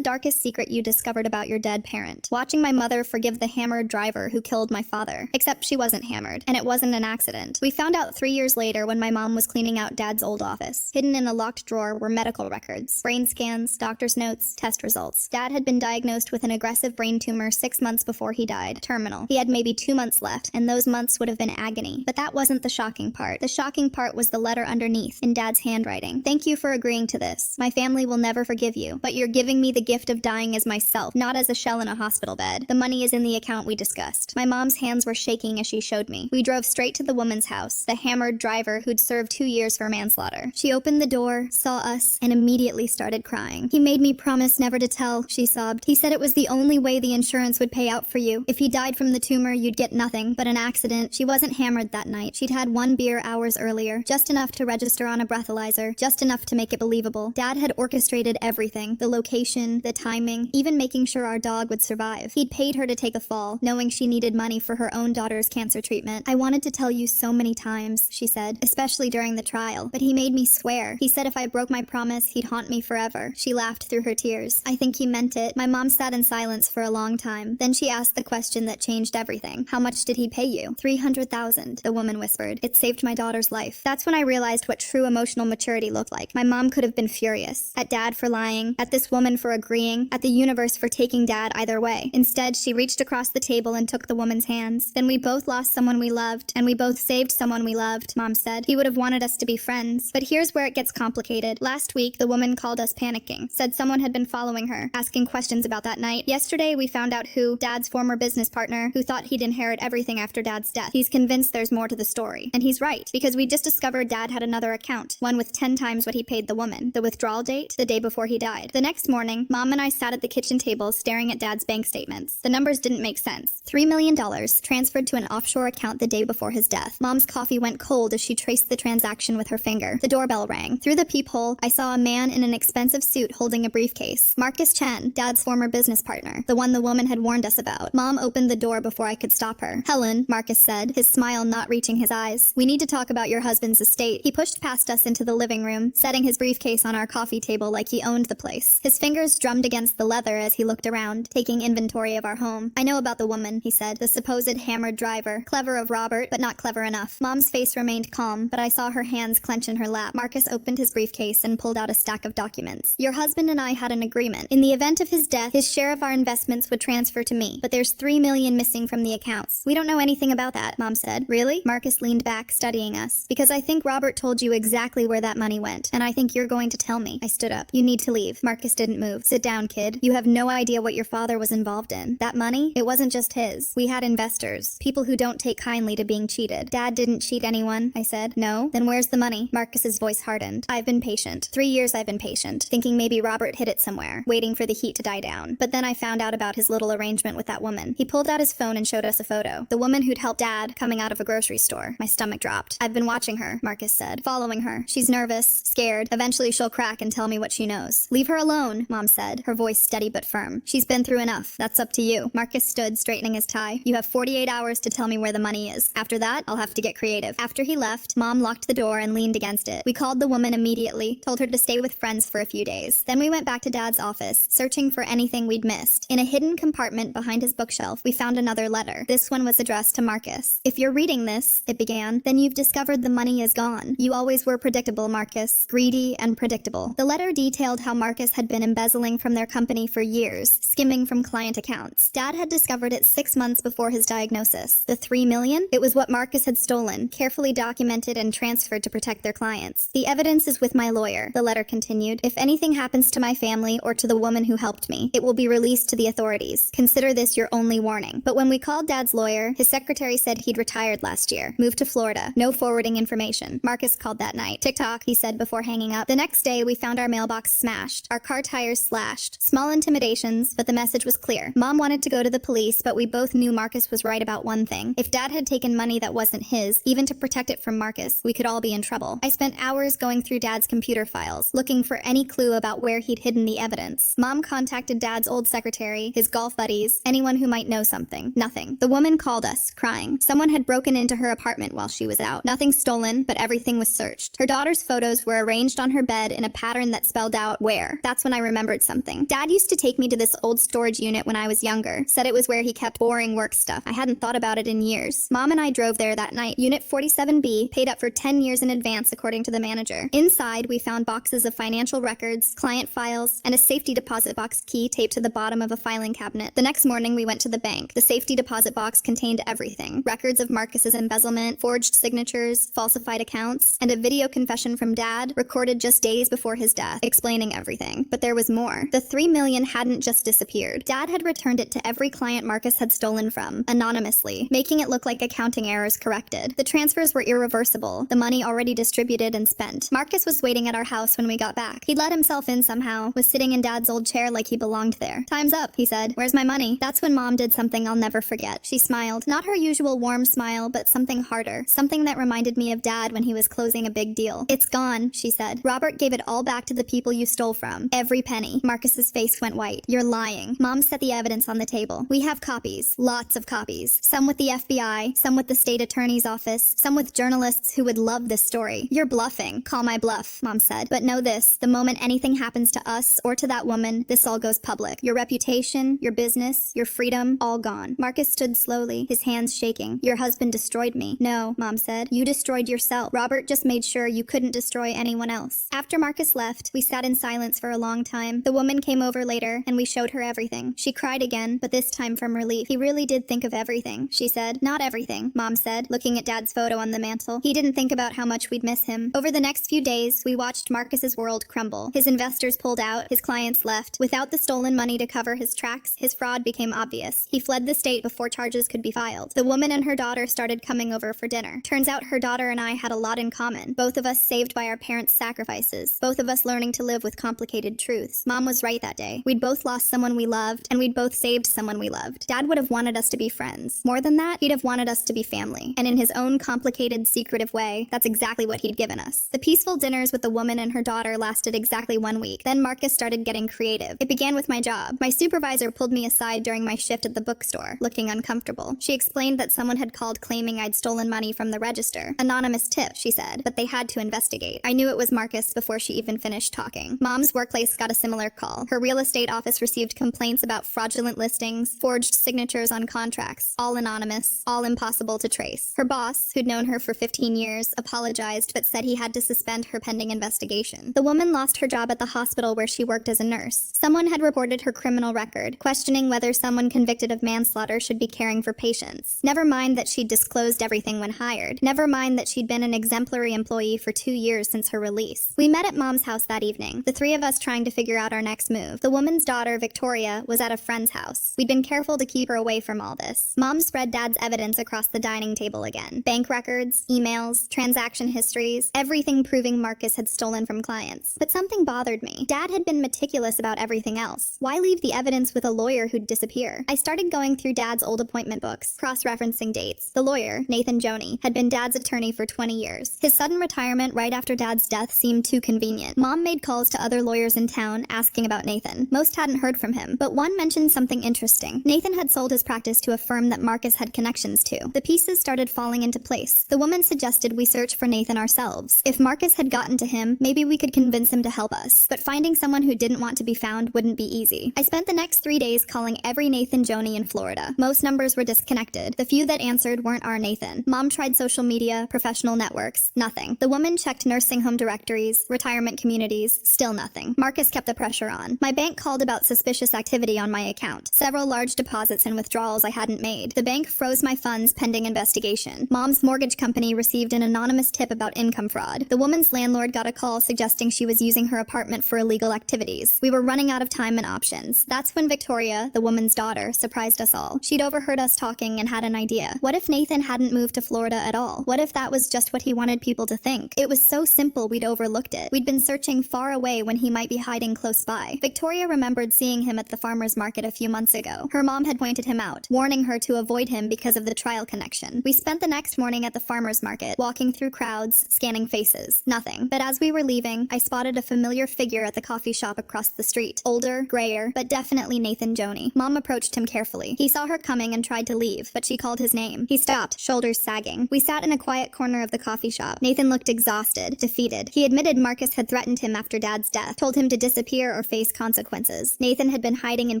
the darkest secret you discovered about your dead parent? Watching my mother forgive the hammered driver who killed my father. Except she wasn't hammered, and it wasn't an accident. We found out 3 years later when my mom was cleaning out Dad's old office. Hidden in a locked drawer were medical records, brain scans, doctor's notes, test results. Dad had been diagnosed with an aggressive brain tumor 6 months before he died, terminal. He had maybe 2 months left, and those months would have been agony. But that wasn't the shocking part. The shocking part was the letter underneath, in Dad's handwriting. Thank you for agreeing to this. My family will never forgive you, but you're giving me the gift of dying as myself, not as a shell in a hospital bed. The money is in the account we discussed. My mom's hands were shaking as she showed me. We drove straight to the woman's house, the hammered driver who'd served 2 years for manslaughter. She opened the door, saw us, and immediately started crying. He made me promise never to tell, she sobbed. He said it was the only way the insurance would pay out for you. If he died from the tumor, you'd get nothing but an accident. She wasn't hammered that night. She'd had 1 beer hours earlier, just enough to register on a breathalyzer, just enough to make it believable. Dad had orchestrated everything, the location, the timing, even making sure our dog would survive. He'd paid her to take a fall, knowing she needed money for her own daughter's cancer treatment. I wanted to tell you so many times, she said, especially during the trial, but he made me swear. He said if I broke my promise, he'd haunt me forever. She laughed through her tears. I think he meant it. My mom sat in silence for a long time. Then she asked the question that changed everything. How much did he pay you? $300,000, the woman whispered. It saved my daughter's life. That's when I realized what true emotional maturity looked like. My mom could have been furious. At Dad for lying, at this woman for agreeing, at the universe for taking Dad either way. Instead, she reached across the table and took the woman's hands. Then we both lost someone we loved, and we both saved someone we loved, Mom said. He would have wanted us to be friends. But here's where it gets complicated. Last week, the woman called us panicking, said someone had been following her, asking questions about that night. Yesterday, we found out who, Dad's former business partner, who thought he'd inherit everything after Dad's death. He's convinced there's more to the story. And he's right, because we just discovered Dad had another account, one with 10 times what he paid the woman. The withdrawal date, the day before he died. The next morning, Mom and I sat at the kitchen table staring at Dad's bank statements. The numbers didn't make sense. $3 million transferred to an offshore account the day before his death. Mom's coffee went cold as she traced the transaction with her finger. The doorbell rang. Through the peephole, I saw a man in an expensive suit holding a briefcase. Marcus Chen, Dad's former business partner, the one the woman had warned us about. Mom opened the door before I could stop her. Helen, Marcus said, his smile not reaching his eyes. We need to talk about your husband's estate. He pushed past us into the living room, setting his briefcase on our coffee table like he owned the place. His fingers drummed against the leather as he looked around, taking inventory of our home. I know about the woman, he said, the supposed hammered driver. Clever of Robert, but not clever enough. Mom's face remained calm, but I saw her hands clench in her lap. Marcus opened his briefcase and pulled out a stack of documents. Your husband and I had an agreement. In the event of his death, his share of our investments would transfer to me, but there's $3 million missing from the accounts. We don't know anything about that, Mom said. Really? Marcus leaned back, studying us. Because I think Robert told you exactly where that money went, and I think you're going to tell me. I stood up. You need to leave. Marcus didn't move. Sit down, kid. You have no idea what your father was involved in. That money, it wasn't just his. We had investors. People who don't take kindly to being cheated. Dad didn't cheat anyone, I said. No? Then where's the money? Marcus's voice hardened. I've been patient. 3 years I've been patient, thinking maybe Robert hid it somewhere, waiting for the heat to die down. But then I found out about his little arrangement with that woman. He pulled out his phone and showed us a photo. The woman who'd helped Dad coming out of a grocery store. My stomach dropped. I've been watching her, Marcus said. Following her. She's nervous, scared. Eventually she'll crack and tell me what she knows. Leave her alone, Mom said, her voice steady but firm. She's been through enough. That's up to you. Marcus stood, straightening his tie. You have 48 hours to tell me where the money is. After that, I'll have to get creative. After he left, Mom locked the door and leaned against it. We called the woman immediately, told her to stay with friends for a few days. Then we went back to Dad's office, searching for anything we'd missed. In a hidden compartment behind his bookshelf, we found another letter. This one was addressed to Marcus. If you're reading this, it began, then you've discovered the money is gone. You always were predictable, Marcus. Greedy and predictable. The letter detailed how Marcus had been embezzling from their company for years, skimming from client accounts. Dad had discovered it 6 months before his diagnosis. The $3 million? It was what Marcus had stolen, carefully documented and transferred to protect their clients. The evidence is with my lawyer, the letter continued. If anything happens to my family or to the woman who helped me, it will be released to the authorities. Consider this your only warning. But when we called Dad's lawyer, his secretary said he'd retired last year, moved to Florida, no forwarding information. Marcus called that night. Tick-tock, he said before hanging up. The next day, we found our mailbox smashed, our car tires slashed. Small intimidations, but the message was clear. Mom wanted to go to the police, but we both knew Marcus was right about one thing. If Dad had taken money that wasn't his, even to protect it from Marcus, we could all be in trouble. I spent hours going through Dad's computer files, looking for any clue about where he'd hidden the evidence. Mom contacted Dad's old secretary, his golf buddies, anyone who might know something. Nothing. The woman called us, crying. Someone had broken into her apartment while she was out. Nothing stolen, but everything was searched. Her daughter's photos were arranged on her bed in a pattern that spelled out where. That's when I remembered something. Dad used to take me to this old storage unit when I was younger. Said it was where he kept boring work stuff. I hadn't thought about it in years. Mom and I drove there that night. Unit 47B, paid up for 10 years in advance according to the manager. Inside, we found boxes of financial records, client files, and a safety deposit box key taped to the bottom of a filing cabinet. The next morning, we went to the bank. The safety deposit box contained everything. Records of Marcus's embezzlement, forged signatures, falsified accounts, and a video confession from Dad recorded just days before his death, explaining everything. But there was more. The $3 million hadn't just disappeared. Dad had returned it to every client Marcus had stolen from, anonymously, making it look like accounting errors corrected. The transfers were irreversible, the money already distributed and spent. Marcus was waiting at our house when we got back. He'd let himself in somehow, was sitting in Dad's old chair like he belonged there. "Time's up," he said. "Where's my money?" That's when Mom did something I'll never forget. She smiled. Not her usual warm smile, but something harder. Something that reminded me of Dad when he was closing a big deal. "It's gone," she said. "Robert gave it all back to the people you stole from. Every penny." Marcus's face went white. "You're lying." Mom set the evidence on the table. "We have copies. Lots of copies. Some with the FBI, some with the state attorney's office, some with journalists who would love this story." "You're bluffing." "Call my bluff," Mom said. "But know this, the moment anything happens to us or to that woman, this all goes public. Your reputation, your business, your freedom, all gone." Marcus stood slowly, his hands shaking. "Your husband destroyed me." "No," Mom said. "You destroyed yourself. Robert just made sure you couldn't destroy anyone else." After Marcus left, we sat in silence for a long time. The woman came over later, and we showed her everything. She cried again, but this time from relief. "He really did think of everything," she said. "Not everything," Mom said, looking at Dad's photo on the mantle. "He didn't think about how much we'd miss him." Over the next few days, we watched Marcus's world crumble. His investors pulled out, his clients left. Without the stolen money to cover his tracks, his fraud became obvious. He fled the state before charges could be filed. The woman and her daughter started coming over for dinner. Turns out her daughter and I had a lot in common. Both of us saved by our parents' sacrifices. Both of us learning to live with complicated truths. Mom was right that day. We'd both lost someone we loved, and we'd both saved someone we loved. Dad would have wanted us to be friends. More than that, he'd have wanted us to be family. And in his own complicated, secretive way, that's exactly what he'd given us. The peaceful dinners with the woman and her daughter lasted exactly 1 week. Then Marcus started getting creative. It began with my job. My supervisor pulled me aside during my shift at the bookstore, looking uncomfortable. She explained that someone had called claiming I'd stolen money from the register. "Anonymous tip," she said, but they had to investigate. I knew it was Marcus before she even finished talking. Mom's workplace got a similar call. Her real estate office received complaints about fraudulent listings, forged signatures on contracts, all anonymous, all impossible to trace. Her boss, who'd known her for 15 years, apologized but said he had to suspend her pending investigation. The woman lost her job at the hospital where she worked as a nurse. Someone had reported her criminal record, questioning whether someone convicted of manslaughter should be caring for patients. Never mind that she'd disclosed everything when hired. Never mind that she'd been an exemplary employee for 2 years since her release. We met at Mom's house that evening, the three of us trying to figure out our next move. The woman's daughter, Victoria, was at a friend's house. We'd been careful to keep her away from all this. Mom spread Dad's evidence across the dining table again. Bank records, emails, transaction histories, everything proving Marcus had stolen from clients. But something bothered me. Dad had been meticulous about everything else. Why leave the evidence with a lawyer who'd disappear? I started going through Dad's old appointment books, cross-referencing dates. The lawyer, Nathan Joney, had been Dad's attorney for 20 years. His sudden retirement right after Dad's death seemed too convenient. Mom made calls to other lawyers in town asking about Nathan. Most hadn't heard from him, but one mentioned something interesting. Nathan had sold his practice to a firm that Marcus had connections to. The pieces started falling into place. The woman suggested we search for Nathan ourselves. If Marcus had gotten to him, maybe we could convince him to help us. But finding someone who didn't want to be found wouldn't be easy. I spent the next 3 days calling every Nathan Joney in Florida. Most numbers were disconnected. The few that answered weren't our Nathan. Mom tried social media, professional networks. Nothing. The woman checked nursing home directories, retirement communities. Still nothing. Marcus kept the pressure on. My bank called about suspicious activity on my account. Several large deposits and withdrawals I hadn't made. The bank froze my funds pending investigation. Mom's mortgage company received an anonymous tip about income fraud. The woman's landlord got a call suggesting she was using her apartment for illegal activities. We were running out of time and options. That's when Victoria, the woman's daughter, surprised us all. She'd overheard us talking and had an idea. What if Nathan hadn't moved to Florida at all? What if that was just what he wanted people to think? It was so simple we'd overlooked it. We'd been searching far away when he might be hiding close by. Victoria remembered seeing him at the farmer's market a few months ago. Her mom had pointed him out, warning her to avoid him because of the trial connection. We spent the next morning at the farmer's market, walking through crowds, scanning faces. Nothing. But as we were leaving, I spotted a familiar figure at the coffee shop across the street. Older, grayer, but definitely Nathan Joney. Mom approached him carefully. He saw her coming and tried to leave, but she called his name. He stopped, shoulders sagging. We sat in a quiet corner of the coffee shop. Nathan looked exhausted, defeated. He admitted Marcus had threatened him after Dad's death, told him to disappear or face consequences. Nathan had been hiding in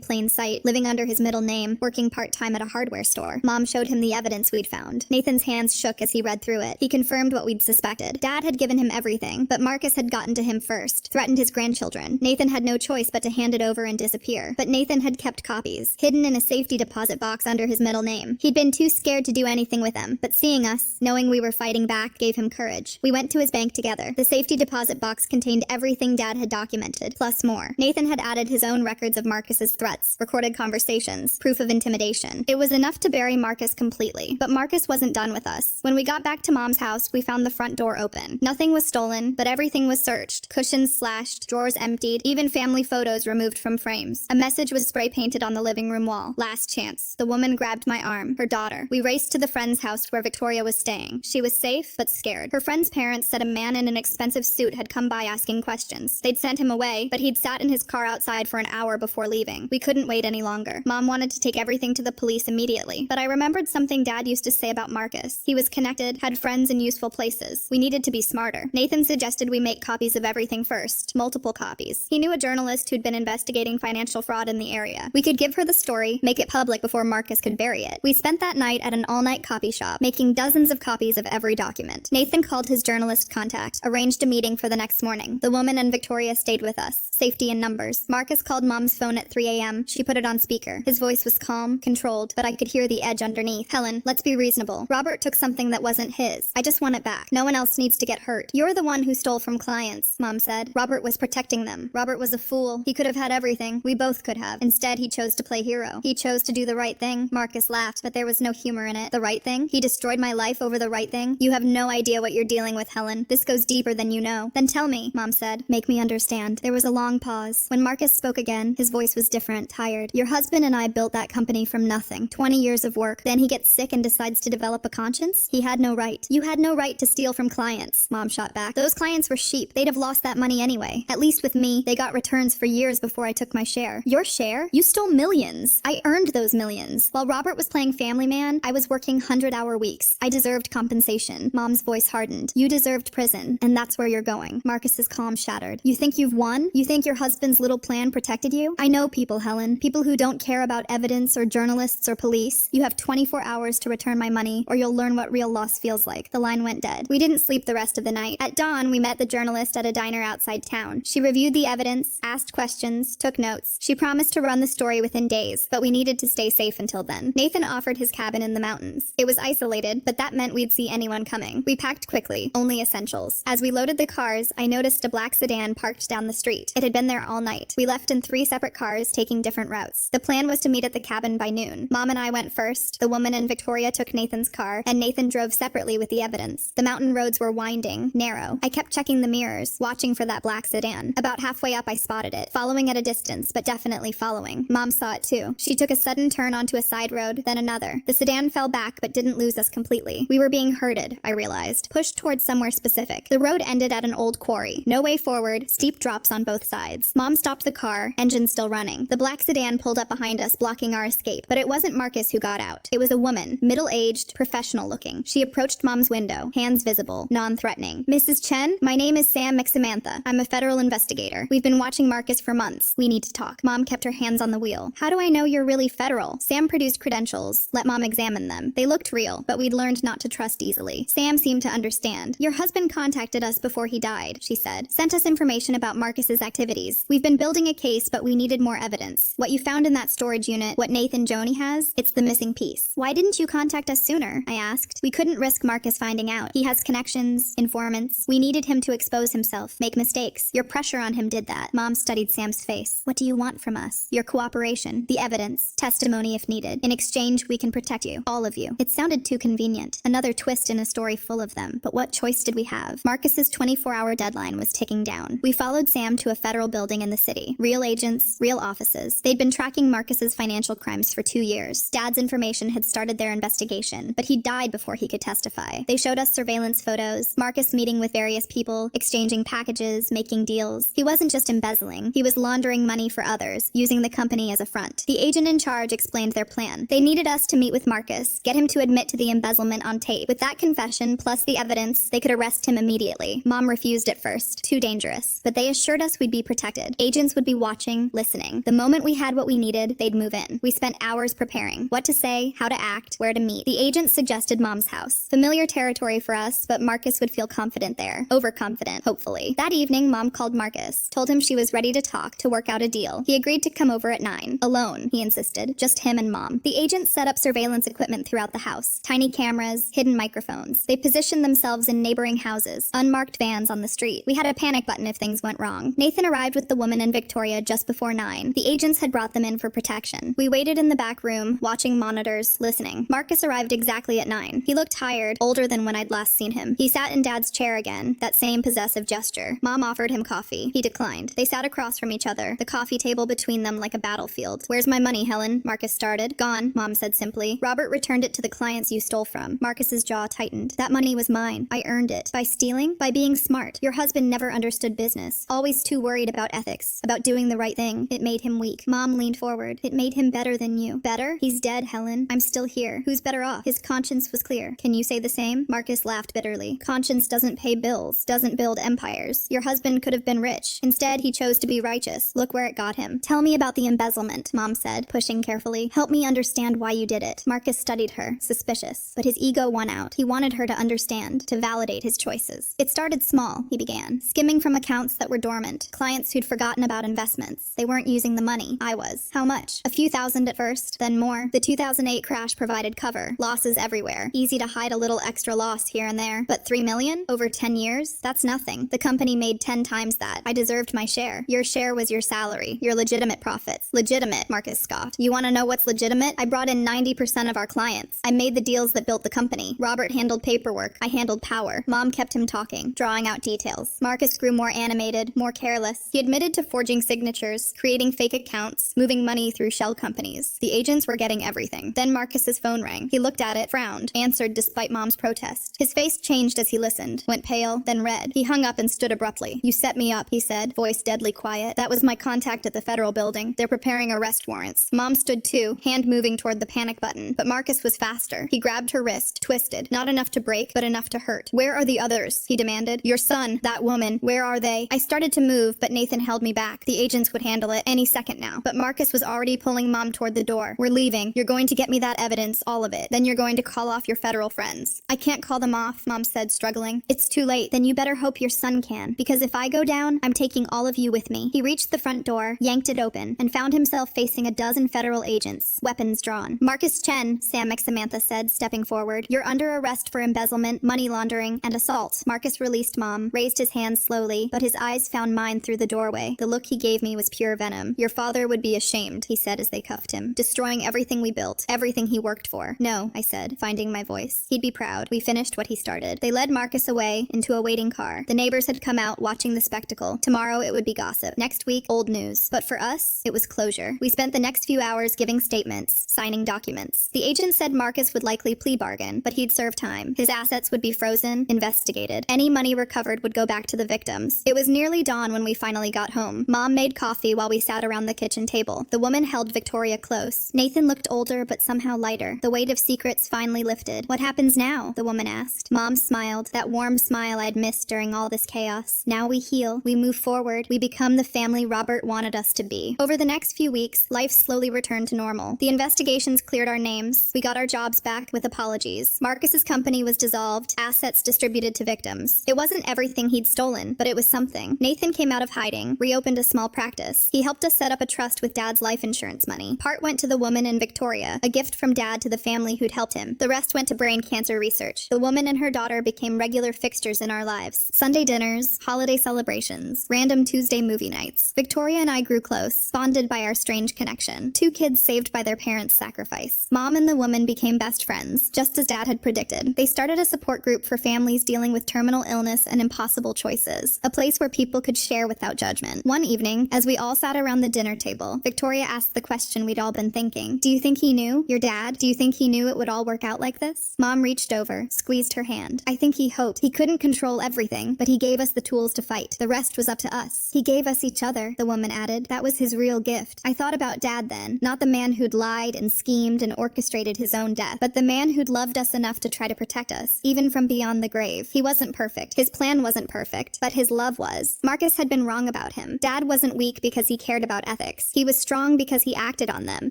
plain sight, living under his middle name, working part-time at a hardware store. Mom showed him the evidence we'd found. Nathan's hands shook as he read through it. He confirmed what we'd suspected. Dad had given him everything, but Marcus had gotten to him first, threatened his grandchildren. Nathan had no choice but to hand it over and disappear. But Nathan had kept copies, hidden in a safety deposit box under his middle name. He'd been too scared to do anything with them, but seeing us, knowing we were fighting back, gave him courage. We went to his bank together. The safety deposit box contained everything Dad had documented, plus more. Nathan had added his own records of Marcus's threats, recorded conversations, proof of intimidation. It was enough to bury Marcus completely, but Marcus wasn't done with us. When we got back to Mom's house, we found the front door open. Nothing was stolen, but everything was searched. Cushions slashed, drawers emptied, even family photos removed from frames. A message was spray painted on the living room wall. Last chance. The woman grabbed my arm, her daughter. We raced to the friend's house where Victoria was staying. She was safe, but scared. Her friend's parents said a man in an expensive suit had come by asking questions. They'd sent him away, but he'd sat in his car outside for an hour before leaving. We couldn't wait any longer. Mom wanted to take everything to the police immediately, but I remembered something Dad used to say about Marcus. He was connected, had friends in useful places. We needed to be smarter. Nathan suggested we make copies of everything first, multiple copies. He knew a journalist who'd been investigating financial fraud in the area. We could give her the story, make it public before Marcus could bury it. We spent that night at an all-night copy shop, making dozens of copies of every document. Nathan called his journalist contact, arranged a meeting for the next morning. The woman and Victoria stayed with us. Safety in numbers. Marcus called Mom's phone at 3 a.m. She put it on speaker. His voice was calm, controlled, but I could hear the edge underneath. Helen, let's be reasonable. Robert took something that wasn't his. I just want it back. No one else needs to get hurt. You're the one who stole from clients, Mom said. Robert was protecting them. Robert was a fool. He could have had everything. We both could have. Instead, he chose to play hero. He chose to do the right thing. Marcus laughed, but there was no humor in it. The right thing? He destroyed my life over the right thing? You have no idea what you're dealing with, Helen. This goes deeper than you know. Then tell me, Mom said. Make me understand. There was a long pause. When Marcus spoke again, his voice was different, tired. Your husband and I built that company from nothing. 20 years of work. Then he gets sick and decides to develop a conscience? He had no right. You had no right to steal from clients, Mom shot back. Those clients were sheep. They'd have lost that money anyway. At least with me, they got returns for years before I took my share. Your share? You stole millions. I earned those millions. While Robert was playing family man, I was working 100-hour weeks. I deserved compensation. Mom's voice hardened. You deserved prison, and that's where you're going. Marcus's calm shattered. You think you've won? You think your husband's little plan protected you? I know people, Helen. People who don't care about evidence or journalists or police. You have 24 hours to return my money, or you'll learn what real loss feels like. The line went dead. We didn't sleep the rest of the night. At dawn, we met the journalist at a diner outside town. She reviewed the evidence, asked questions, took notes. She promised to run the story within days, but we needed to stay safe until then. Nathan offered his cabin in the mountains. It was isolated, but that meant we'd see anyone coming. We packed quickly, only essentials. As we loaded the cars, I noticed a black sedan parked down the street. It had been there all night. We left in 3 separate cars, taking different routes. The plan was to meet at the cabin by noon. Mom and I went first. The woman and Victoria took Nathan's car, and Nathan drove separately with the evidence. The mountain roads were winding, narrow. I kept checking the mirrors, watching for that black sedan. About halfway up, I spotted it, following at a distance, but definitely following. Mom saw it too. She took a sudden turn onto a side road, then another. The sedan fell back, but didn't lose us completely. We were being herded, I realized, pushed towards somewhere specific. The road ended at an old quarry. No way forward, steep drops on both sides. Mom stopped the car, engine still running. The black sedan pulled up behind us, blocking our escape. But it wasn't Marcus who got out. It was a woman, middle-aged, professional-looking. She approached Mom's window, hands visible, non-threatening. Mrs. Chen, my name is Sam McSamantha. I'm a federal investigator. We've been watching Marcus for months. We need to talk. Mom kept her hands on the wheel. How do I know you're really federal? Sam produced credentials. Let Mom examine them. They looked real, but we'd learned not to trust easily. Sam seemed to understand. Your husband contacted us before he died, she said. Sent us information about Marcus's activities. We've been building a case, but we needed more evidence. What you found in that storage unit, what Nathan Joni has, it's the missing piece. Why didn't you contact us sooner? I asked. We couldn't risk Marcus finding out. He has connections, informants. We needed him to expose himself, make mistakes. Your pressure on him did that. Mom studied Sam's face. What do you want from us? Your cooperation, the evidence, testimony if needed. In exchange, we can protect you. All of you. It sounded too convenient. Another twist in a story full of them. But what choice did we have? Marcus's 24-hour deadline was ticking down. We followed Sam to a federal building in the city. Real agents, real offices. They'd been tracking Marcus's financial crimes for 2 years. Dad's information had started their investigation, but he died before he could testify. They showed us surveillance photos, Marcus meeting with various people, exchanging packages, making deals. He wasn't just embezzling. He was laundering money for others, using the company as a front. The agent in charge explained their plan. They needed us to meet with Marcus, get him to admit to the embezzlement on tape. With that confession, plus the evidence, they could arrest him immediately. Mom refused at first. Too dangerous. But they assured us we'd be protected. protected. Agents would be watching, listening. The moment we had what we needed, they'd move in. We spent hours preparing. What to say, how to act, where to meet. The agents suggested Mom's house. Familiar territory for us, but Marcus would feel confident there. Overconfident, hopefully. That evening, Mom called Marcus, told him she was ready to talk, to work out a deal. He agreed to come over at 9. Alone, he insisted. Just him and Mom. The agents set up surveillance equipment throughout the house. Tiny cameras, hidden microphones. They positioned themselves in neighboring houses, unmarked vans on the street. We had a panic button if things went wrong. Nathan arrived with the woman and Victoria just before 9. The agents had brought them in for protection. We waited in the back room, watching monitors, listening. Marcus arrived exactly at 9. He looked tired, older than when I'd last seen him. He sat in Dad's chair again, that same possessive gesture. Mom offered him coffee. He declined. They sat across from each other, the coffee table between them like a battlefield. "Where's my money, Helen?" Marcus started. "Gone," Mom said simply. "Robert returned it to the clients you stole from." Marcus's jaw tightened. "That money was mine. I earned it. By stealing? By being smart. Your husband never understood business. Always too worried about ethics, about doing the right thing. It made him weak." Mom leaned forward. "It made him better than you." "Better? He's dead, Helen. I'm still here. Who's better off?" His conscience was clear. "Can you say the same?" Marcus laughed bitterly. "Conscience doesn't pay bills, doesn't build empires. Your husband could have been rich. Instead, he chose to be righteous. Look where it got him." "Tell me about the embezzlement," Mom said, pushing carefully. "Help me understand why you did it." Marcus studied her, suspicious. But his ego won out. He wanted her to understand, to validate his choices. "It started small," he began, skimming from accounts that were dormant, clients who'd forgotten about investments. They weren't using the money. I was. How much? A few thousand at first, then more. The 2008 crash provided cover. Losses everywhere. Easy to hide a little extra loss here and there. But 3 million? Over 10 years? That's nothing. The company made 10 times that. I deserved my share. Your share was your salary, your legitimate profits. Legitimate, Marcus scoffed. You want to know what's legitimate? I brought in 90% of our clients. I made the deals that built the company. Robert handled paperwork. I handled power. Mom kept him talking, drawing out details. Marcus grew more animated, more careless. He admitted to forging signatures, creating fake accounts, moving money through shell companies. The agents were getting everything. Then Marcus's phone rang. He looked at it, frowned, answered despite Mom's protest. His face changed as he listened, went pale, then red. He hung up and stood abruptly. "You set me up," he said, voice deadly quiet. "That was my contact at the federal building. They're preparing arrest warrants." Mom stood too, hand moving toward the panic button. But Marcus was faster. He grabbed her wrist, twisted. Not enough to break, but enough to hurt. "Where are the others?" he demanded. "Your son, that woman, where are they?" I started to move, but Nathan held me back. The agents would handle it any second now. But Marcus was already pulling Mom toward the door. "We're leaving. You're going to get me that evidence, all of it. Then you're going to call off your federal friends." "I can't call them off," Mom said, struggling. "It's too late." "Then you better hope your son can. Because if I go down, I'm taking all of you with me." He reached the front door, yanked it open, and found himself facing a dozen federal agents, weapons drawn. "Marcus Chen," Sam McSamantha said, stepping forward. "You're under arrest for embezzlement, money laundering, and assault." Marcus released Mom, raised his hands slowly, but his eyes found mine through the doorway. The look he gave me was pure venom. "Your father would be ashamed," he said as they cuffed him. "Destroying everything we built, everything he worked for." "No," I said, finding my voice. "He'd be proud. We finished what he started." They led Marcus away, into a waiting car. The neighbors had come out, watching the spectacle. Tomorrow it would be gossip. Next week, old news. But for us, it was closure. We spent the next few hours giving statements, signing documents. The agent said Marcus would likely plea bargain, but he'd serve time. His assets would be frozen, investigated. Any money recovered would go back to the victims. It was nearly dawn when we finally got home. Mom made coffee while we sat around the kitchen table. The woman held Victoria close. Nathan looked older, but somehow lighter. The weight of secrets finally lifted. "What happens now?" the woman asked. Mom smiled, that warm smile I'd missed during all this chaos. "Now we heal. We move forward. We become the family Robert wanted us to be." Over the next few weeks, life slowly returned to normal. The investigations cleared our names. We got our jobs back with apologies. Marcus's company was dissolved, assets distributed to victims. It wasn't everything he'd stolen, but it was something. Nathan came out of hiding, reopened a small practice. He helped us set up a trust with Dad's life insurance money. Part went to the woman in Victoria, a gift from Dad to the family who'd helped him. The rest went to brain cancer research. The woman and her daughter became regular fixtures in our lives. Sunday dinners, holiday celebrations, random Tuesday movie nights. Victoria and I grew close, bonded by our strange connection. 2 kids saved by their parents' sacrifice. Mom and the woman became best friends, just as Dad had predicted. They started a support group for families dealing with terminal illness and impossible choices, a place where people could share without judgment. One evening, as we all sat around the dinner table, Victoria asked the question we'd all been thinking. "Do you think he knew? Your dad? Do you think he knew it would all work out like this?" Mom reached over, squeezed her hand. "I think he hoped. He couldn't control everything, but he gave us the tools to fight. The rest was up to us." "He gave us each other," the woman added. "That was his real gift." I thought about Dad then, not the man who'd lied and schemed and orchestrated his own death, but the man who'd loved us enough to try to protect us, even from beyond the grave. He wasn't perfect. His plan wasn't perfect, but his love was. Marcus had been wrong about about him. Dad wasn't weak because he cared about ethics. He was strong because he acted on them,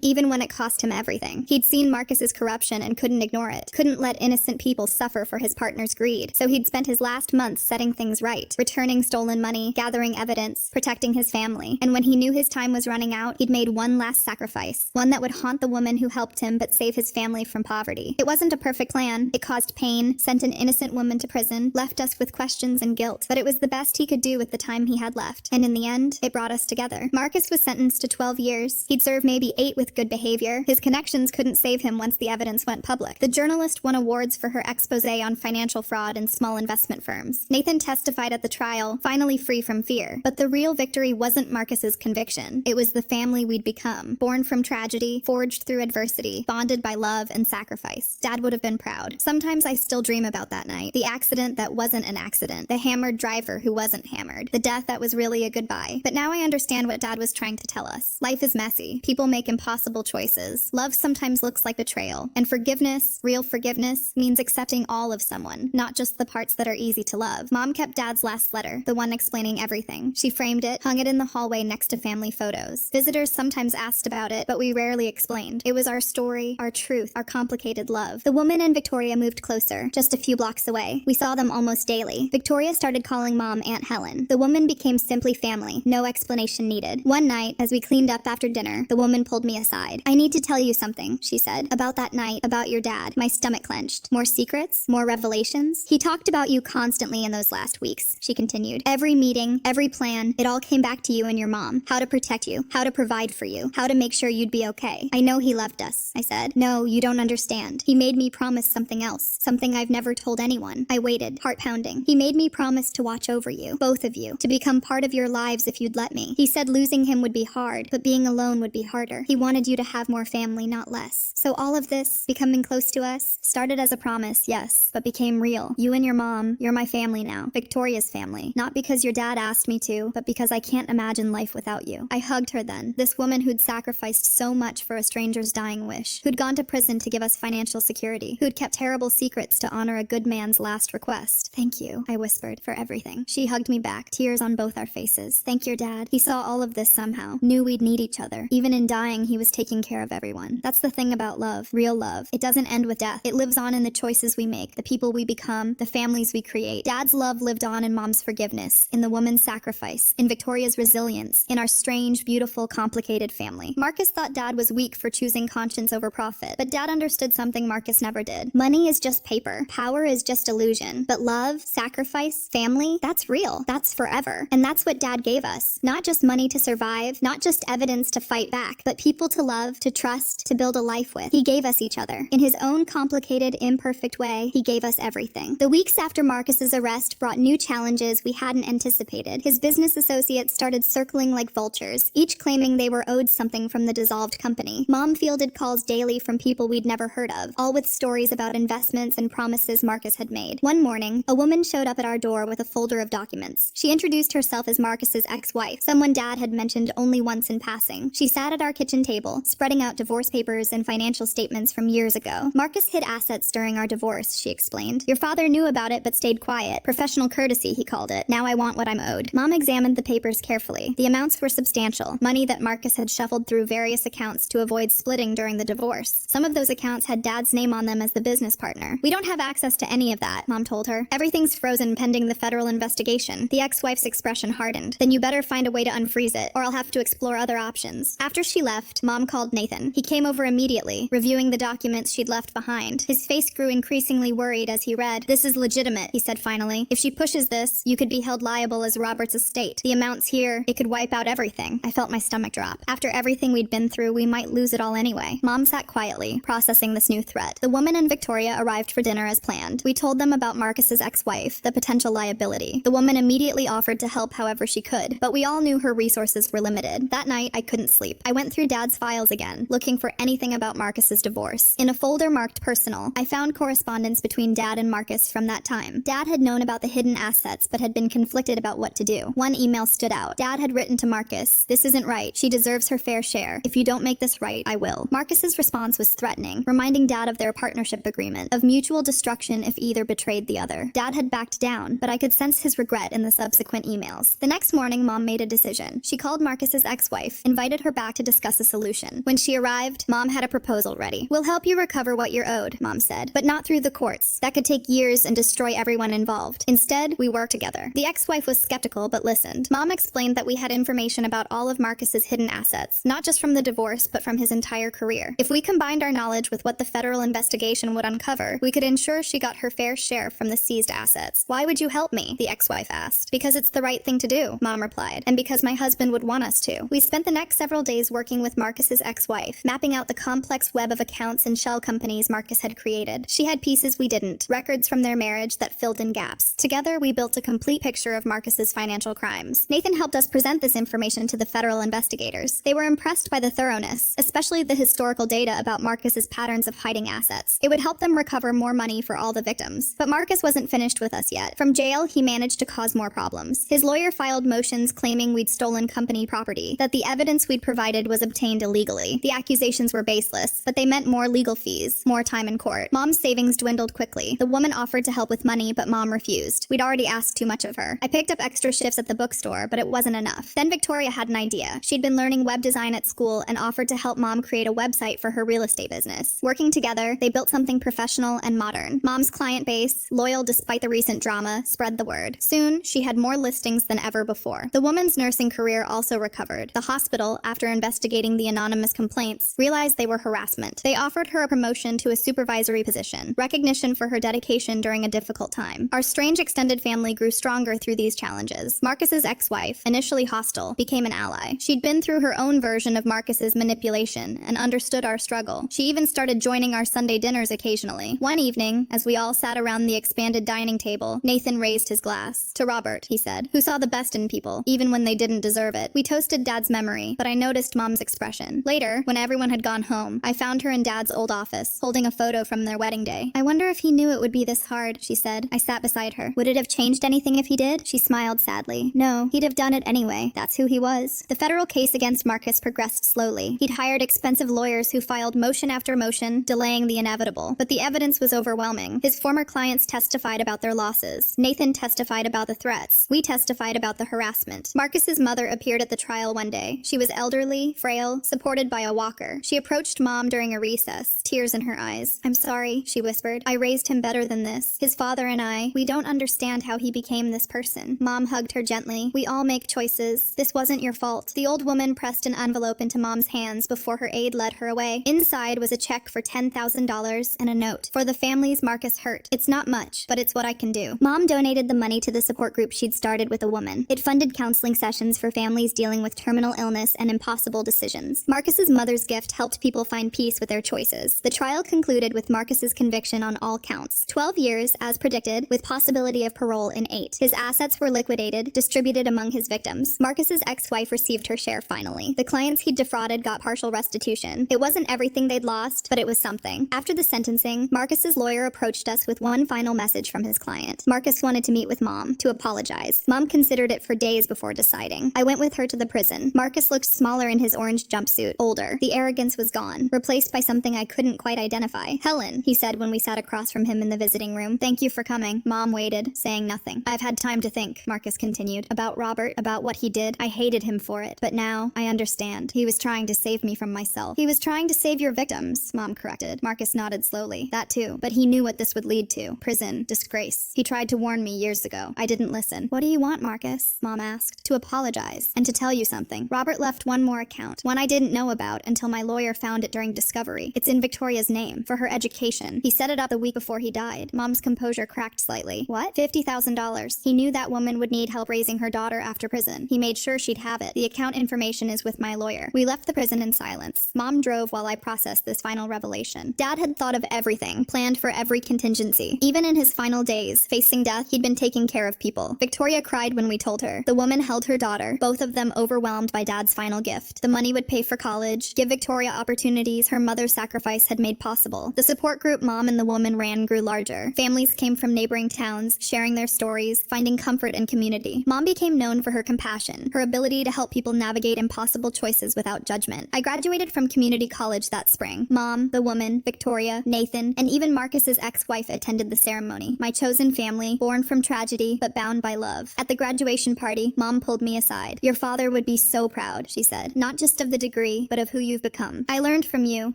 even when it cost him everything. He'd seen Marcus's corruption and couldn't ignore it, couldn't let innocent people suffer for his partner's greed. So he'd spent his last months setting things right, returning stolen money, gathering evidence, protecting his family. And when he knew his time was running out, he'd made one last sacrifice, one that would haunt the woman who helped him but save his family from poverty. It wasn't a perfect plan. It caused pain, sent an innocent woman to prison, left us with questions and guilt. But it was the best he could do with the time he had left. And in the end, it brought us together. Marcus was sentenced to 12 years. He'd serve maybe 8 with good behavior. His connections couldn't save him once the evidence went public. The journalist won awards for her expose on financial fraud and small investment firms. Nathan testified at the trial, finally free from fear. But the real victory wasn't Marcus's conviction. It was the family we'd become, born from tragedy, forged through adversity, bonded by love and sacrifice. Dad would have been proud. Sometimes I still dream about that night. The accident that wasn't an accident. The hammered driver who wasn't hammered. The death that was really a goodbye. But now I understand what Dad was trying to tell us. Life is messy. People make impossible choices. Love sometimes looks like betrayal. And forgiveness, real forgiveness, means accepting all of someone, not just the parts that are easy to love. Mom kept Dad's last letter, the one explaining everything. She framed it, hung it in the hallway next to family photos. Visitors sometimes asked about it, but we rarely explained. It was our story, our truth, our complicated love. The woman and Victoria moved closer, just a few blocks away. We saw them almost daily. Victoria started calling Mom Aunt Helen. The woman became simply family, no explanation needed. One night, as we cleaned up after dinner, the woman pulled me aside. "I need to tell you something," she said. "About that night, about your dad." My stomach clenched. "More secrets? More revelations?" "He talked about you constantly in those last weeks," she continued. "Every meeting, every plan, it all came back to you and your mom. How to protect you, how to provide for you, how to make sure you'd be okay. I know he loved us," I said. "No, you don't understand. He made me promise something else, something I've never told anyone." I waited, heart pounding. "He made me promise to watch over you, both of you, to become part of your lives if you'd let me. He said losing him would be hard, but being alone would be harder. He wanted you to have more family, not less. So all of this, becoming close to us, started as a promise, yes, but became real. You and your mom, you're my family now, Victoria's family. Not because your dad asked me to, but because I can't imagine life without you." I hugged her then, this woman who'd sacrificed so much for a stranger's dying wish, who'd gone to prison to give us financial security, who'd kept terrible secrets to honor a good man's last request. "Thank you," I whispered, "for everything." She hugged me back, tears on both our faces. "Thank your dad. He saw all of this somehow, knew we'd need each other. Even in dying, he was taking care of everyone." That's the thing about love, real love. It doesn't end with death. It lives on in the choices we make, the people we become, the families we create. Dad's love lived on in Mom's forgiveness, in the woman's sacrifice, in Victoria's resilience, in our strange, beautiful, complicated family. Marcus thought Dad was weak for choosing conscience over profit, but Dad understood something Marcus never did. Money is just paper. Power is just illusion. But love, sacrifice, family, that's real. That's forever. And that's what Dad gave us. Not just money to survive, not just evidence to fight back, but people to love, to trust, to build a life with. He gave us each other. In his own complicated, imperfect way, he gave us everything. The weeks after Marcus's arrest brought new challenges we hadn't anticipated. His business associates started circling like vultures, each claiming they were owed something from the dissolved company. Mom fielded calls daily from people we'd never heard of, all with stories about investments and promises Marcus had made. One morning, a woman showed up at our door with a folder of documents. She introduced herself as Marcus's ex-wife, someone Dad had mentioned only once in passing. She sat at our kitchen table, spreading out divorce papers and financial statements from years ago. "Marcus hid assets during our divorce," she explained. "Your father knew about it but stayed quiet. Professional courtesy, he called it. Now I want what I'm owed." Mom examined the papers carefully. The amounts were substantial, money that Marcus had shuffled through various accounts to avoid splitting during the divorce. Some of those accounts had Dad's name on them as the business partner. "We don't have access to any of that," Mom told her. "Everything's frozen pending the federal investigation." The ex-wife's expression hardened. "Then you better find a way to unfreeze it, or I'll have to explore other options." After she left, Mom called Nathan. He came over immediately, reviewing the documents she'd left behind. His face grew increasingly worried as he read. "This is legitimate," he said finally. "If she pushes this, you could be held liable as Robert's estate. The amounts here, it could wipe out everything." I felt my stomach drop. After everything we'd been through, we might lose it all anyway. Mom sat quietly, processing this new threat. The woman and Victoria arrived for dinner as planned. We told them about Marcus's ex-wife, the potential liability. The woman immediately offered to help however she could, but we all knew her resources were limited. That night, I couldn't sleep. I went through Dad's files again, looking for anything about Marcus's divorce. In a folder marked personal, I found correspondence between Dad and Marcus from that time. Dad had known about the hidden assets, but had been conflicted about what to do. One email stood out. Dad had written to Marcus, "This isn't right. She deserves her fair share. If you don't make this right, I will." Marcus's response was threatening, reminding Dad of their partnership agreement, of mutual destruction if either betrayed the other. Dad had backed down, but I could sense his regret in the subsequent emails. The next morning, Mom made a decision. She called Marcus's ex-wife, invited her back to discuss a solution. When she arrived, Mom had a proposal ready. "We'll help you recover what you're owed," Mom said, "but not through the courts. That could take years and destroy everyone involved. Instead, we work together." The ex-wife was skeptical but listened. Mom explained that we had information about all of Marcus's hidden assets, not just from the divorce, but from his entire career. If we combined our knowledge with what the federal investigation would uncover, we could ensure she got her fair share from the seized assets. "Why would you help me?" the ex-wife asked. "Because it's the right thing to do," Mom replied, "and because my husband would want us to." We spent the next several days working with Marcus's ex-wife, mapping out the complex web of accounts and shell companies Marcus had created. She had pieces we didn't, records from their marriage that filled in gaps. Together, we built a complete picture of Marcus's financial crimes. Nathan helped us present this information to the federal investigators. They were impressed by the thoroughness, especially the historical data about Marcus's patterns of hiding assets. It would help them recover more money for all the victims. But Marcus wasn't finished with us yet. From jail, he managed to cause more problems. His lawyer filed motions claiming we'd stolen company property, that the evidence we'd provided was obtained illegally. The accusations were baseless, but they meant more legal fees, more time in court. Mom's savings dwindled quickly. The woman offered to help with money, but Mom refused. We'd already asked too much of her. I picked up extra shifts at the bookstore, but it wasn't enough. Then Victoria had an idea. She'd been learning web design at school and offered to help Mom create a website for her real estate business. Working together, they built something professional and modern. Mom's client base, loyal despite the recent drama, spread the word. Soon, she had more listings than ever before. The woman's nursing career also recovered. The hospital, after investigating the anonymous complaints, realized they were harassment. They offered her a promotion to a supervisory position, recognition for her dedication during a difficult time. Our strange extended family grew stronger through these challenges. Marcus's ex-wife, initially hostile, became an ally. She'd been through her own version of Marcus's manipulation and understood our struggle. She even started joining our Sunday dinners occasionally. One evening, as we all sat around the expanded dining table, Nathan raised his glass. "To Robert," he said, "who saw the best in people, even when they didn't deserve it." We toasted Dad's memory, but I noticed Mom's expression. Later, when everyone had gone home, I found her in Dad's old office, holding a photo from their wedding day. "I wonder if he knew it would be this hard," she said. I sat beside her. "Would it have changed anything if he did?" She smiled sadly. "No, he'd have done it anyway. That's who he was." The federal case against Marcus progressed slowly. He'd hired expensive lawyers who filed motion after motion, delaying the inevitable. But the evidence was overwhelming. His former clients testified about their losses. Nathan testified about the threats. We testified about the harassment. Marcus's mother appeared at the trial one day. She was elderly, frail, supported by a walker. She approached Mom during a recess, tears in her eyes. "I'm sorry," she whispered. "I raised him better than this. His father and I, we don't understand how he became this person." Mom hugged her gently. "We all make choices. This wasn't your fault." The old woman pressed an envelope into Mom's hands before her aide led her away. Inside was a check for $10,000 and a note. "For the families Marcus hurt. It's not much, but it's what I can do." Mom donated the money to the support group she'd started with a woman. It funded counseling sessions for families dealing with terminal illness and impossible decisions. Marcus's mother's gift helped people find peace with their choices. The trial concluded with Marcus's conviction on all counts. 12 years, as predicted, with possibility of parole in 8. His assets were liquidated, distributed among his victims. Marcus's ex-wife received her share finally. The clients he'd defrauded got partial restitution. It wasn't everything they'd lost, but it was something. After the sentencing, Marcus's lawyer approached us with one final message from his client. Marcus wanted to meet with Mom, to apologize. Mom considered it for days before deciding. I went with her to the prison. Marcus looked smaller in his orange jumpsuit, older. The arrogance was gone, replaced by something I couldn't quite identify. "Helen," he said when we sat across from him in the visiting room. "Thank you for coming." Mom waited, saying nothing. "I've had time to think," Marcus continued. "About Robert, about what he did. I hated him for it. But now, I understand. He was trying to save me from myself." "He was trying to save your victims," Mom corrected. Marcus nodded slowly. "That too. But he knew what this would lead to. Prison. Disgrace. He tried to warn me years ago. I didn't listen." "What do you want, Marcus?" Mom asked. "To apologize. And to tell you something. Robert left one more account. One I didn't know about until my lawyer found it during discovery. It's in Victoria's name. For her education. He set it up the week before he died." Mom's composure cracked slightly. "What?" $50,000. He knew that woman would need help raising her daughter after prison. He made sure she'd have it. The account information is with my lawyer." We left the prison in silence. Mom drove while I processed this final revelation. Dad had thought of everything, planned for every contingency. Even in his final days, facing death, he'd been taking care of people. Victoria cried when we told her. The woman held her daughter, both of them overwhelmed by Dad's final gift. The money would pay for college, give Victoria opportunities her mother's sacrifice had made possible. The support group Mom and the woman ran grew larger. Families came from neighboring towns, sharing their stories, finding comfort in community. Mom became known for her compassion, her ability to help people navigate impossible choices without judgment. I graduated from community college that spring. Mom, the woman, Victoria, Nathan, and even Marcus's ex-wife attended the ceremony. My chosen family, born from tragedy, but bound by love. At the graduation graduation party, Mom pulled me aside. "Your father would be so proud," she said. "Not just of the degree, but of who you've become. I learned from you,"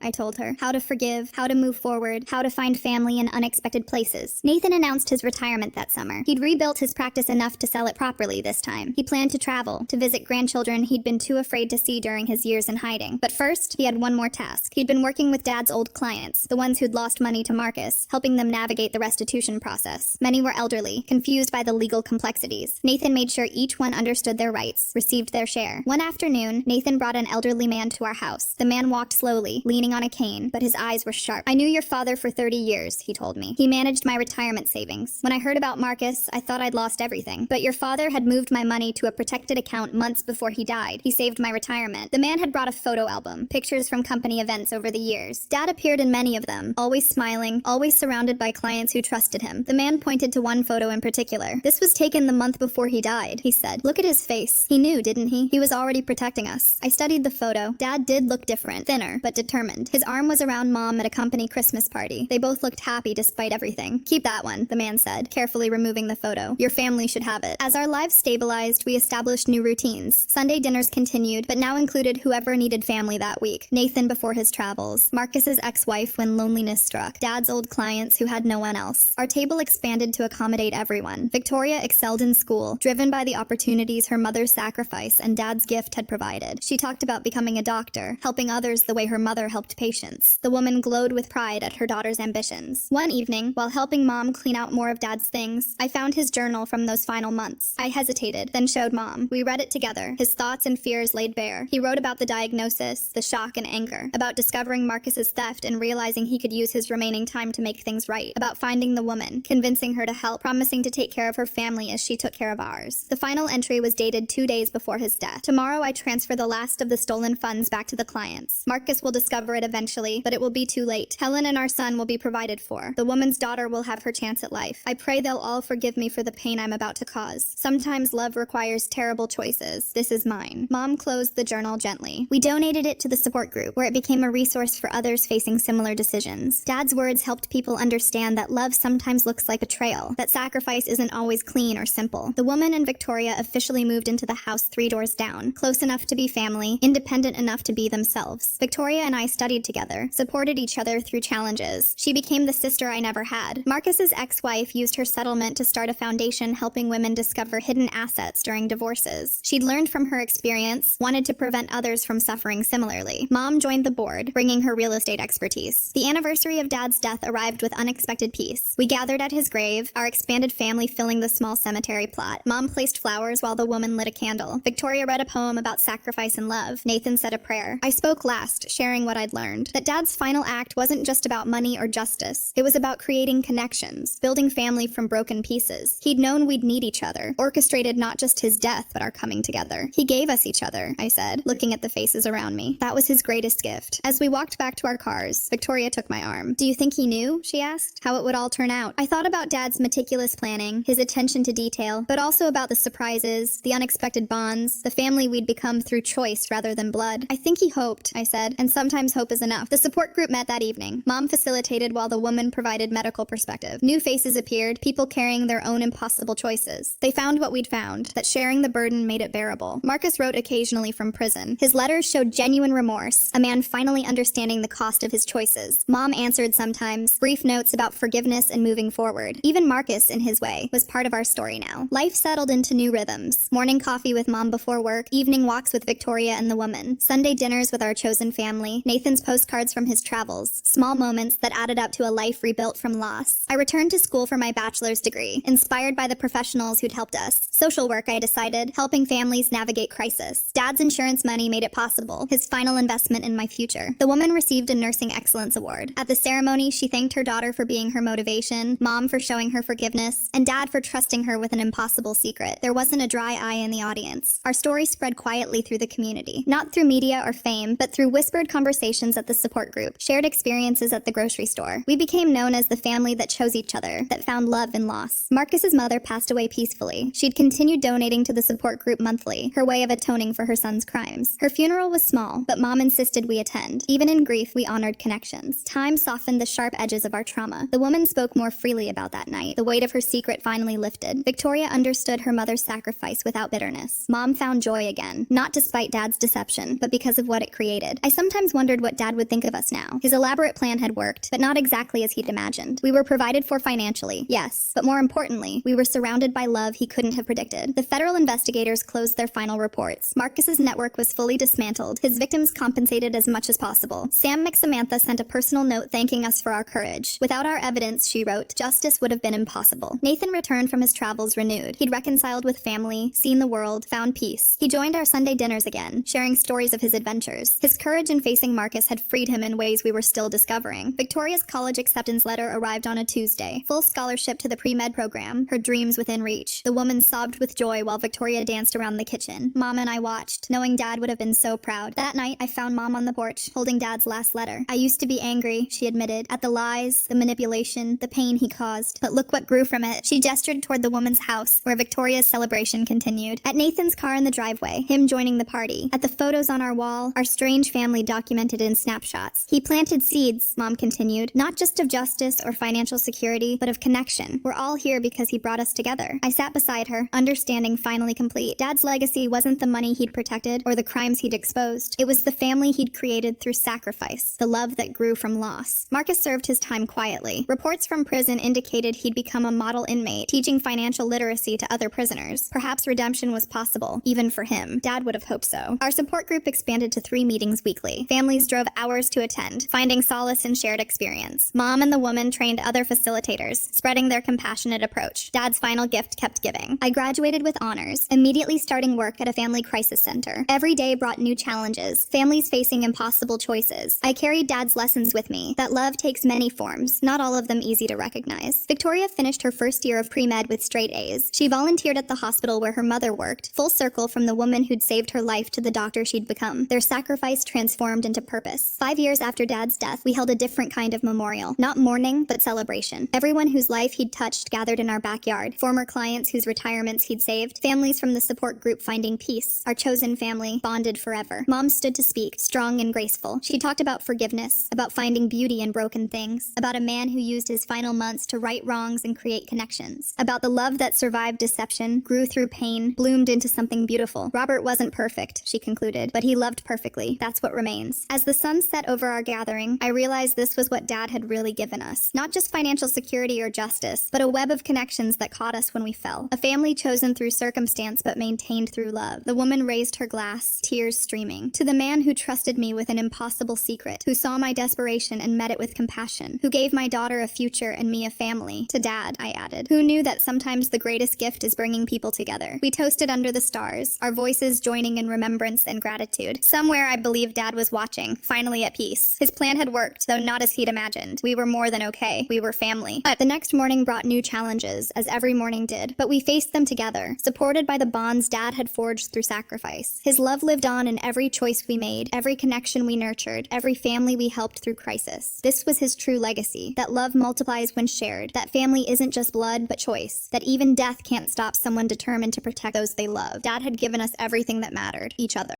I told her. "How to forgive, how to move forward, how to find family in unexpected places." Nathan announced his retirement that summer. He'd rebuilt his practice enough to sell it properly this time. He planned to travel, to visit grandchildren he'd been too afraid to see during his years in hiding. But first, he had one more task. He'd been working with Dad's old clients, the ones who'd lost money to Marcus, helping them navigate the restitution process. Many were elderly, confused by the legal complexities. Nathan made sure each one understood their rights, received their share. One afternoon, Nathan brought an elderly man to our house. The man walked slowly, leaning on a cane, but his eyes were sharp. "I knew your father for 30 years, he told me. "He managed my retirement savings. When I heard about Marcus, I thought I'd lost everything. But your father had moved my money to a protected account months before he died. He saved my retirement." The man had brought a photo album, pictures from company events over the years. Dad appeared in many of them, always smiling, always surrounded by clients who trusted him. The man pointed to one photo in particular. "This was taken the month before he died," he said. "Look at his face. He knew, didn't he? He was already protecting us." I studied the photo. Dad did look different, thinner, but determined. His arm was around Mom at a company Christmas party. They both looked happy despite everything. "Keep that one," the man said, carefully removing the photo. "Your family should have it." As our lives stabilized, we established new routines. Sunday dinners continued, but now included whoever needed family that week. Nathan before his travels, Marcus's ex-wife when loneliness struck, Dad's old clients who had no one else. Our table expanded to accommodate everyone. Victoria excelled in school, driven by the opportunities her mother's sacrifice and Dad's gift had provided. She talked about becoming a doctor, helping others the way her mother helped patients. The woman glowed with pride at her daughter's ambitions. One evening, while helping Mom clean out more of Dad's things, I found his journal from those final months. I hesitated, then showed Mom. We read it together, his thoughts and fears laid bare. He wrote about the diagnosis, the shock and anger, about discovering Marcus's theft and realizing he could use his remaining time to make things right, about finding the woman, convincing her to help, promising to take care of her family as she took care of ours. The final entry was dated 2 days before his death. "Tomorrow I transfer the last of the stolen funds back to the clients. Marcus will discover it eventually, but it will be too late. Helen and our son will be provided for. The woman's daughter will have her chance at life. I pray they'll all forgive me for the pain I'm about to cause. Sometimes love requires terrible choices. This is mine." Mom closed the journal gently. We donated it to the support group, where it became a resource for others facing similar decisions. Dad's words helped people understand that love sometimes looks like betrayal, that sacrifice isn't always clean or simple. The woman and Victoria officially moved into the house 3 doors down, close enough to be family, independent enough to be themselves. Victoria and I studied together, supported each other through challenges. She became the sister I never had. Marcus's ex-wife used her settlement to start a foundation helping women discover hidden assets during divorces. She'd learned from her experience, wanted to prevent others from suffering similarly. Mom joined the board, bringing her real estate expertise. The anniversary of Dad's death arrived with unexpected peace. We gathered at his grave, our expanded family filling the small cemetery plot. Mom placed flowers while the woman lit a candle. Victoria read a poem about sacrifice and love. Nathan said a prayer. I spoke last, sharing what I'd learned. That Dad's final act wasn't just about money or justice. It was about creating connections, building family from broken pieces. He'd known we'd need each other, orchestrated not just his death, but our coming together. He gave us each other, I said, looking at the faces around me. That was his greatest gift. As we walked back to our cars, Victoria took my arm. "Do you think he knew," she asked, "how it would all turn out?" I thought about Dad's meticulous planning, his attention to detail, but also about the surprises, the unexpected bonds, the family we'd become through choice rather than blood. "I think he hoped," I said, "and sometimes hope is enough." The support group met that evening. Mom facilitated while the woman provided medical perspective. New faces appeared, people carrying their own impossible choices. They found what we'd found, that sharing the burden made it bearable. Marcus wrote occasionally from prison. His letters showed genuine remorse, a man finally understanding the cost of his choices. Mom answered sometimes, brief notes about forgiveness and moving forward. Even Marcus, in his way, was part of our story now. Life settled into new rhythms. Morning coffee with Mom before work, evening walks with Victoria and the woman, Sunday dinners with our chosen family, Nathan's postcards from his travels, small moments that added up to a life rebuilt from loss. I returned to school for my bachelor's degree, inspired by the professionals who'd helped us. Social work, I decided, helping families navigate crisis. Dad's insurance money made it possible, his final investment in my future. The woman received a Nursing Excellence Award. At the ceremony, she thanked her daughter for being her motivation, Mom for showing her forgiveness, and Dad for trusting her with an impossible secret. There wasn't a dry eye in the audience. Our story spread quietly through the community, not through media or fame, but through whispered conversations at the support group, shared experiences at the grocery store. We became known as the family that chose each other, that found love in loss. Marcus's mother passed away peacefully. She'd continued donating to the support group monthly, her way of atoning for her son's crimes. Her funeral was small, but Mom insisted we attend. Even in grief, we honored connections. Time softened the sharp edges of our trauma. The woman spoke more freely about that night. The weight of her secret finally lifted. Victoria understood her mother's sacrifice without bitterness. Mom found joy again, not despite Dad's deception, but because of what it created. I sometimes wondered what Dad would think of us now. His elaborate plan had worked, but not exactly as he'd imagined. We were provided for financially, yes, but more importantly, we were surrounded by love he couldn't have predicted. The federal investigators closed their final reports. Marcus's network was fully dismantled, his victims compensated as much as possible. Sam McSamantha sent a personal note thanking us for our courage. Without our evidence, she wrote, justice would have been impossible. Nathan returned from his travels renewed. He'd reconciled with family, seen the world, found peace. He joined our Sunday dinners again, sharing stories of his adventures. His courage in facing Marcus had freed him in ways we were still discovering. Victoria's college acceptance letter arrived on a Tuesday. Full scholarship to the pre-med program, her dreams within reach. The woman sobbed with joy while Victoria danced around the kitchen. Mom and I watched, knowing Dad would have been so proud. That night, I found Mom on the porch, holding Dad's last letter. I used to be angry, she admitted, at the lies, the manipulation, the pain he caused. But look what grew from it. She gestured toward the woman's house, where Victoria's celebration continued. At Nathan's car in the driveway, him joining the party. At the photos on our wall, our strange family documented in snapshots. He planted seeds, Mom continued, not just of justice or financial security, but of connection. We're all here because he brought us together. I sat beside her, understanding finally complete. Dad's legacy wasn't the money he'd protected or the crimes he'd exposed. It was the family he'd created through sacrifice, the love that grew from loss. Marcus served his time quietly. Reports from prison indicated he'd become a model inmate, teaching financial literacy to other prisoners. Perhaps redemption was possible, even for him. Dad would have hoped so. Our support group expanded to 3 meetings weekly. Families drove hours to attend, finding solace in shared experience. Mom and the woman trained other facilitators, spreading their compassionate approach. Dad's final gift kept giving. I graduated with honors, immediately starting work at a family crisis center. Every day brought new challenges, families facing impossible choices. I carried Dad's lessons with me, that love takes many forms, not all of them easy to recognize. Victoria finished her first year of pre-med with straight A's. She volunteered at the hospital where her mother worked, full circle from the woman who'd saved her life to the doctor she'd become. Their sacrifice transformed into purpose. 5 years after Dad's death, we held a different kind of memorial. Not mourning, but celebration. Everyone whose life he'd touched gathered in our backyard. Former clients whose retirements he'd saved. Families from the support group finding peace. Our chosen family, bonded forever. Mom stood to speak, strong and graceful. She talked about forgiveness, about finding beauty in broken things, about a man who used his final months to right wrongs and create connections, about the love that survived deception, grew through pain, bloomed into something beautiful. Robert wasn't perfect, she concluded, but he loved perfectly. That's what remains. As the sun set over our gathering, I realized this was what Dad had really given us. Not just financial security or justice, but a web of connections that caught us when we fell. A family chosen through circumstance but maintained through love. The woman raised her glass, tears streaming. To the man who trusted me with an impossible secret, who saw my desperation and met it with compassion, who gave my daughter a future and me a family. To Dad, I added, who knew that sometimes the greatest gift is bringing people together. We toasted under the stars, our voices joining in remembrance and gratitude. Somewhere I believe Dad was watching, finally at peace. His plan had worked, though not as he'd imagined. We were more than okay. We were family. But the next morning brought new challenges, as every morning did. But we faced them together, supported by the bonds Dad had forged through sacrifice. His love lived on in every choice we made, every connection we nurtured, every family we helped through crisis. This was his true legacy, that love multiplies when shared, that family isn't just blood, but choice, that even death can't stop someone determined to protect those they love. Dad had given us everything that mattered, each other.